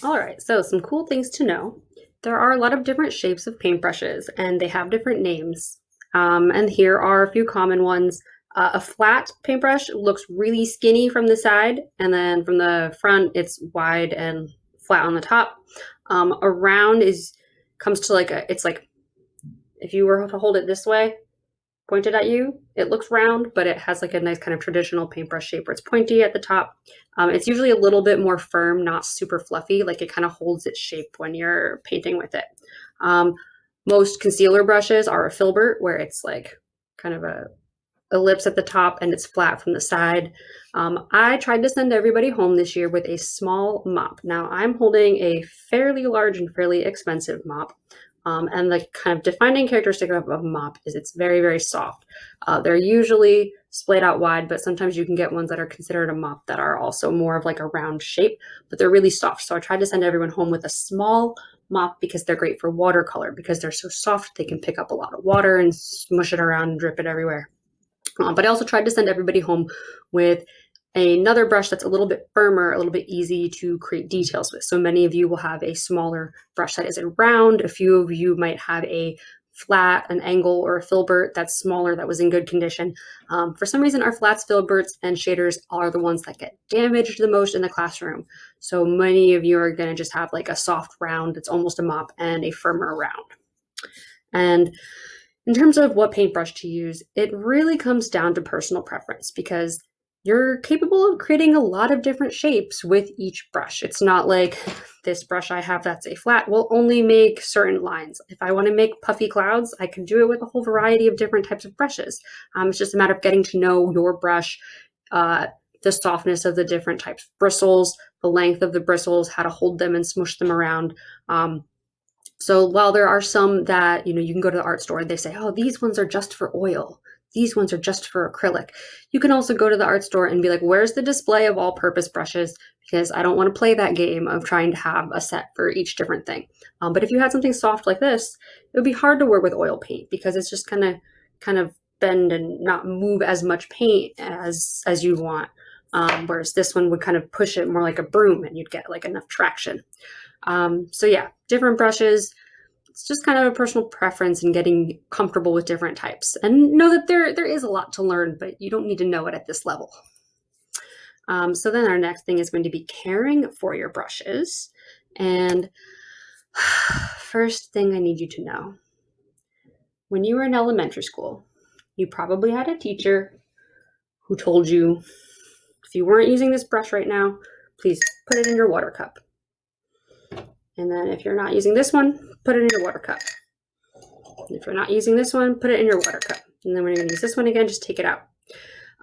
All right, so some cool things to know. There are a lot of different shapes of paintbrushes and they have different names. And here are a few common ones. A flat paintbrush looks really skinny from the side, and then from the front, it's wide and flat on the top. A round comes to it's like if you were to hold it this way, pointed at you. It looks round, but it has like a nice kind of traditional paintbrush shape where it's pointy at the top. It's usually a little bit more firm, not super fluffy, like it kind of holds its shape when you're painting with it. Most concealer brushes are a filbert where it's like kind of a ellipse at the top and it's flat from the side. I tried to send everybody home this year with a small mop. Now I'm holding a fairly large and fairly expensive mop. And the kind of defining characteristic of a mop is it's very, very soft. They're usually splayed out wide, but sometimes you can get ones that are considered a mop that are also more of like a round shape, but they're really soft. So I tried to send everyone home with a small mop because they're great for watercolor because they're so soft. They can pick up a lot of water and smush it around and drip it everywhere. But I also tried to send everybody home with another brush that's a little bit firmer, a little bit easy to create details with. So many of you will have a smaller brush that isn't round. A few of you might have a flat, an angle, or a filbert that's smaller that was in good condition. For some reason, our flats, filberts, and shaders are the ones that get damaged the most in the classroom. So many of you are going to just have like a soft round that's almost a mop and a firmer round. And in terms of what paintbrush to use, it really comes down to personal preference because you're capable of creating a lot of different shapes with each brush. It's not like this brush I have that's a flat will only make certain lines. If I want to make puffy clouds, I can do it with a whole variety of different types of brushes. It's just a matter of getting to know your brush, the softness of the different types of bristles, the length of the bristles, how to hold them and smush them around. So while there are some that, you can go to the art store and they say, oh, these ones are just for oil. These ones are just for acrylic. You can also go to the art store and be like, where's the display of all-purpose brushes? Because I don't want to play that game of trying to have a set for each different thing. But if you had something soft like this, it would be hard to work with oil paint because it's just kind of bend and not move as much paint as you want. Whereas this one would kind of push it more like a broom and you'd get like enough traction. So yeah, different brushes. It's just kind of a personal preference and getting comfortable with different types. And know that there is a lot to learn, but you don't need to know it at this level. So then our next thing is going to be caring for your brushes. And first thing I need you to know, when you were in elementary school, you probably had a teacher who told you, if you weren't using this brush right now, please put it in your water cup. And then if you're not using this one, put it in your water cup. And if you're not using this one, put it in your water cup. And then when you're going to use this one again, just take it out.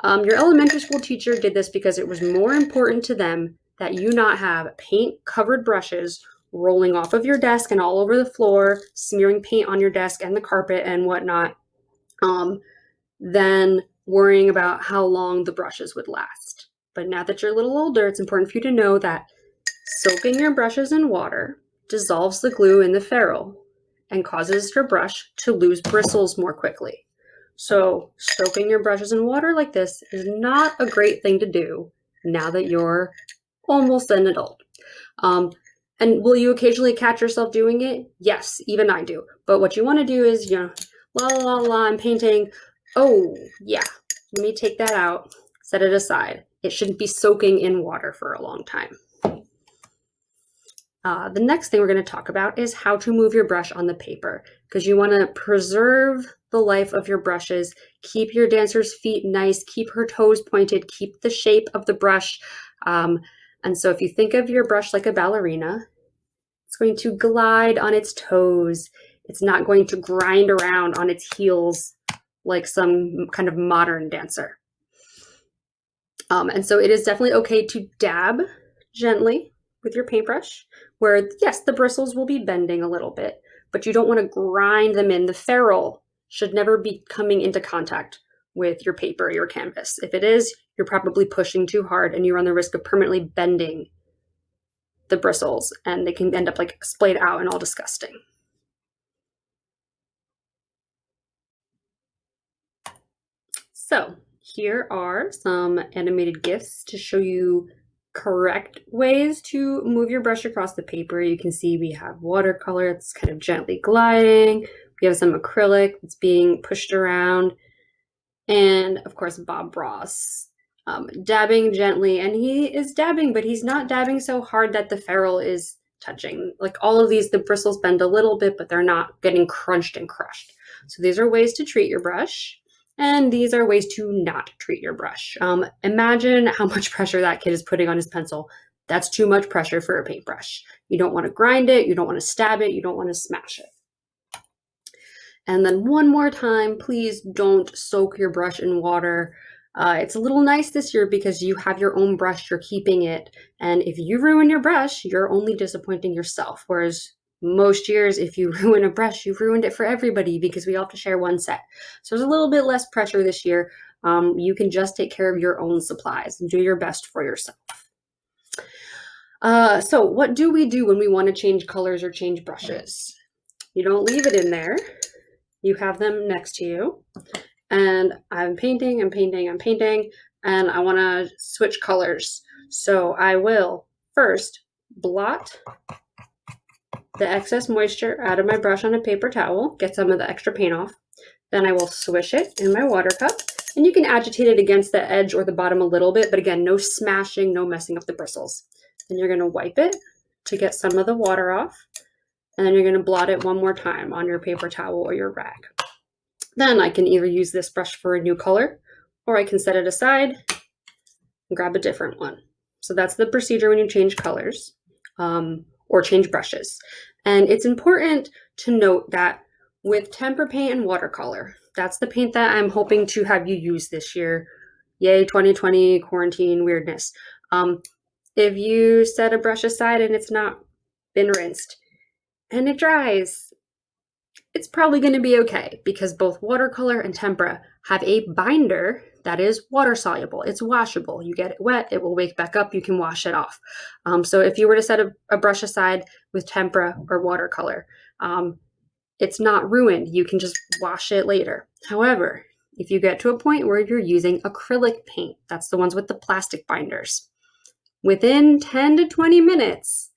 Your elementary school teacher did this because it was more important to them that you not have paint-covered brushes rolling off of your desk and all over the floor, smearing paint on your desk and the carpet and whatnot, than worrying about how long the brushes would last. But now that you're a little older, it's important for you to know that soaking your brushes in water dissolves the glue in the ferrule and causes your brush to lose bristles more quickly. So soaking your brushes in water like this is not a great thing to do now that you're almost an adult. And will you occasionally catch yourself doing it? Yes, even I do. But what you want to do is, la la la la, I'm painting. Oh, yeah, let me take that out, set it aside. It shouldn't be soaking in water for a long time. The next thing we're going to talk about is how to move your brush on the paper because you want to preserve the life of your brushes, keep your dancer's feet nice, keep her toes pointed, keep the shape of the brush. And so if you think of your brush like a ballerina, it's going to glide on its toes. It's not going to grind around on its heels like some kind of modern dancer. And so it is definitely okay to dab gently with your paintbrush, where yes, the bristles will be bending a little bit, but you don't want to grind them in. The ferrule should never be coming into contact with your paper or your canvas. If it is, you're probably pushing too hard and you run the risk of permanently bending the bristles and they can end up like splayed out and all disgusting. So here are some animated GIFs to show you correct ways to move your brush across the paper. You can see we have watercolor, it's kind of gently gliding. We have some acrylic that's being pushed around. And of course, Bob Ross, dabbing gently. And he is dabbing, but he's not dabbing so hard that the ferrule is touching. Like all of these, the bristles bend a little bit, but they're not getting crunched and crushed. So these are ways to treat your brush. And these are ways to not treat your brush. Imagine how much pressure that kid is putting on his pencil. That's too much pressure for a paintbrush. You don't want to grind it. You don't want to stab it. You don't want to smash it. And then one more time, please don't soak your brush in water. It's a little nice this year because you have your own brush, you're keeping it. And if you ruin your brush, you're only disappointing yourself. Whereas most years, if you ruin a brush, you've ruined it for everybody because we all have to share one set. So there's a little bit less pressure this year. You can just take care of your own supplies and do your best for yourself. So what do we do when we want to change colors or change brushes? You don't leave it in there. You have them next to you. And I'm painting, and I want to switch colors. So I will first blot the excess moisture out of my brush on a paper towel, get some of the extra paint off. Then I will swish it in my water cup, and you can agitate it against the edge or the bottom a little bit, but again, no smashing, no messing up the bristles. Then you're going to wipe it to get some of the water off, and then you're going to blot it one more time on your paper towel or your rag. Then I can either use this brush for a new color, or I can set it aside and grab a different one. So that's the procedure when you change colors or change brushes. And it's important to note that with tempera paint and watercolor, that's the paint that I'm hoping to have you use this year. Yay, 2020 quarantine weirdness. If you set a brush aside and it's not been rinsed and it dries, it's probably going to be okay because both watercolor and tempera have a binder that is water soluble. It's washable. You get it wet, it will wake back up, you can wash it off. So if you were to set a brush aside with tempera or watercolor, it's not ruined. You can just wash it later. However, if you get to a point where you're using acrylic paint, that's the ones with the plastic binders, within 10 to 20 minutes,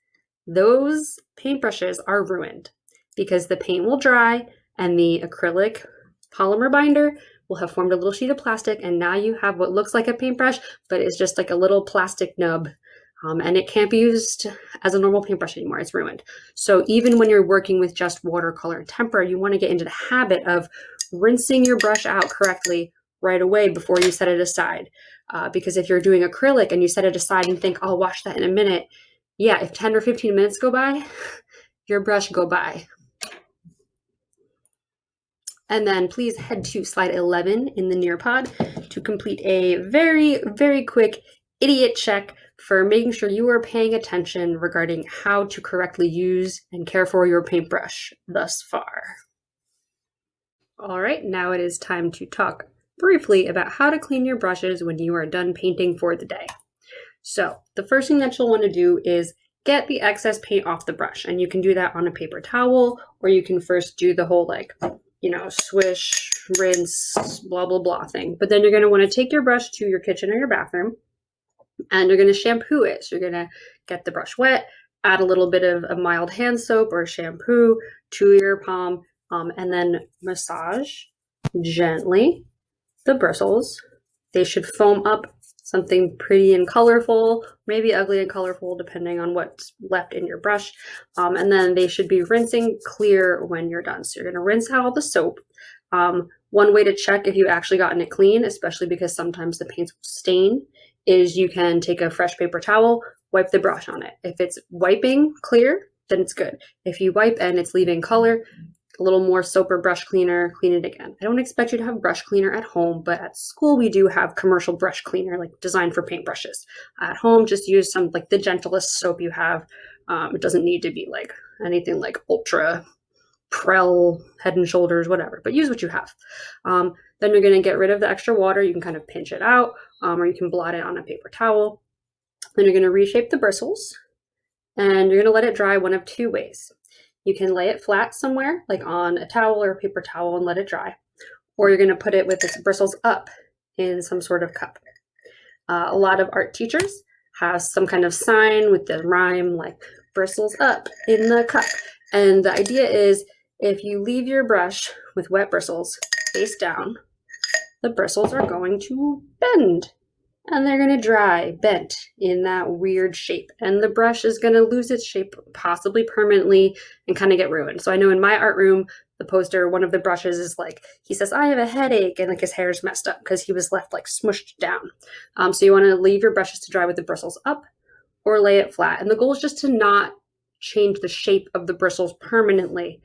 those paintbrushes are ruined because the paint will dry and the acrylic polymer binder will have formed a little sheet of plastic, and now you have what looks like a paintbrush, but it's just like a little plastic nub, and it can't be used as a normal paintbrush anymore. It's ruined. So even when you're working with just watercolor and tempera, you want to get into the habit of rinsing your brush out correctly right away before you set it aside. Because if you're doing acrylic and you set it aside and think, I'll wash that in a minute, yeah, if 10 or 15 minutes go by, your brush go by. And then please head to slide 11 in the NearPod to complete a very, very quick idiot check for making sure you are paying attention regarding how to correctly use and care for your paintbrush thus far. All right, now it is time to talk briefly about how to clean your brushes when you are done painting for the day. So the first thing that you'll want to do is get the excess paint off the brush, and you can do that on a paper towel, or you can first do the whole swish, rinse, blah, blah, blah thing. But then you're going to want to take your brush to your kitchen or your bathroom, and you're going to shampoo it. So you're going to get the brush wet, add a little bit of a mild hand soap or shampoo to your palm, and then massage gently the bristles. They should foam up something pretty and colorful, maybe ugly and colorful, depending on what's left in your brush. And then they should be rinsing clear when you're done. So you're going to rinse out all the soap. One way to check if you've actually gotten it clean, especially because sometimes the paints will stain, is you can take a fresh paper towel, wipe the brush on it. If it's wiping clear, then it's good. If you wipe and it's leaving color, a little more soap or brush cleaner, clean it again. I don't expect you to have brush cleaner at home, but at school we do have commercial brush cleaner, like designed for paintbrushes. At home, just use some like the gentlest soap you have. It doesn't need to be like anything like Ultra, Prel, Head and Shoulders, whatever, but use what you have. Then you're gonna get rid of the extra water. You can kind of pinch it out, or you can blot it on a paper towel. Then you're gonna reshape the bristles, and you're gonna let it dry one of two ways. You can lay it flat somewhere, like on a towel or a paper towel, and let it dry. Or you're going to put it with its bristles up in some sort of cup. A lot of art teachers has some kind of sign with the rhyme like bristles up in the cup. And the idea is if you leave your brush with wet bristles face down, the bristles are going to bend and they're going to dry bent in that weird shape. And the brush is going to lose its shape possibly permanently and kind of get ruined. So I know in my art room, the poster, one of the brushes is like, he says, I have a headache, and like his hair's messed up because he was left like smushed down. So you want to leave your brushes to dry with the bristles up or lay it flat. And the goal is just to not change the shape of the bristles permanently,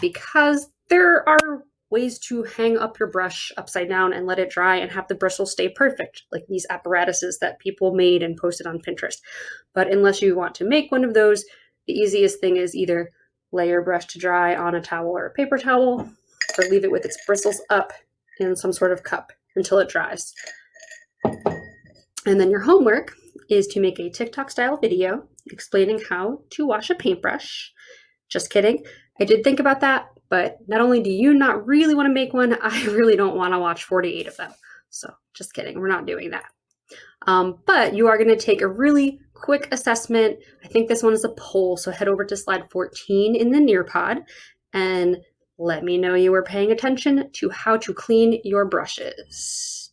because there are ways to hang up your brush upside down and let it dry and have the bristles stay perfect, like these apparatuses that people made and posted on Pinterest. But unless you want to make one of those, the easiest thing is either lay your brush to dry on a towel or a paper towel, or leave it with its bristles up in some sort of cup until it dries. And then your homework is to make a TikTok style video explaining how to wash a paintbrush. Just kidding. I did think about that, but not only do you not really want to make one, I really don't want to watch 48 of them. So just kidding. We're not doing that. But you are going to take a really quick assessment. I think this one is a poll. So head over to slide 14 in the NearPod and let me know you were paying attention to how to clean your brushes.